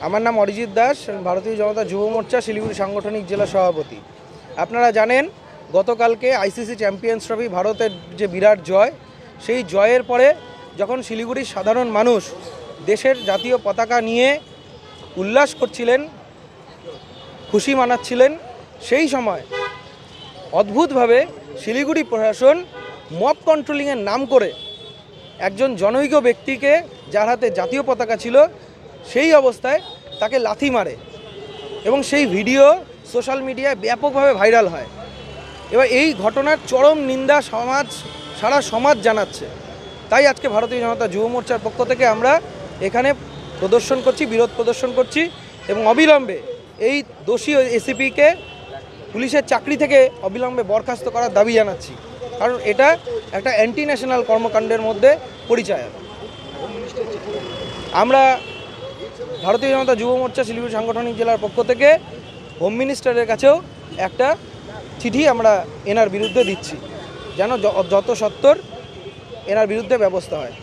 আমার নাম অরিজিৎ দাস, ভারতীয় জনতা যুব মোর্চা শিলিগুড়ি সাংগঠনিক জেলা সভাপতি। আপনারা জানেন গতকালকে আইসিসি চ্যাম্পিয়ন্স ট্রফি ভারতের যে বিরাট জয়, সেই জয়ের পরে যখন শিলিগুড়ির সাধারণ মানুষ দেশের জাতীয় পতাকা নিয়ে উল্লাস করছিলেন, খুশি মানাচ্ছিলেন, সেই সময় অদ্ভুতভাবে শিলিগুড়ি প্রশাসন মব কন্ট্রোলিংয়ের নাম করে একজন জনৈক ব্যক্তিকে, যার হাতে জাতীয় পতাকা ছিল, সেই অবস্থায় তাকে লাথি মারে এবং সেই ভিডিও সোশ্যাল মিডিয়ায় ব্যাপকভাবে ভাইরাল হয়। এবার এই ঘটনার চরম নিন্দা সারা সমাজ জানাচ্ছে। তাই আজকে ভারতীয় জনতা যুব মোর্চার পক্ষ থেকে আমরা এখানে প্রদর্শন করছি, বিরোধ প্রদর্শন করছি এবং অবিলম্বে এই দোষী এসিপিকে পুলিশের চাকরি থেকে অবিলম্বে বরখাস্ত করার দাবি জানাচ্ছি, কারণ এটা একটা অ্যান্টি ন্যাশনাল কর্মকাণ্ডের মধ্যে পরিচয়। আমরা ভারতীয় জনতা যুব মোর্চা শিলিগুড়ি সাংগঠনিক জেলার পক্ষ থেকে হোম মিনিস্টারের কাছেও একটা চিঠি আমরা এনার বিরুদ্ধে দিচ্ছি, যেন যত সত্বর এনার বিরুদ্ধে ব্যবস্থা হয়।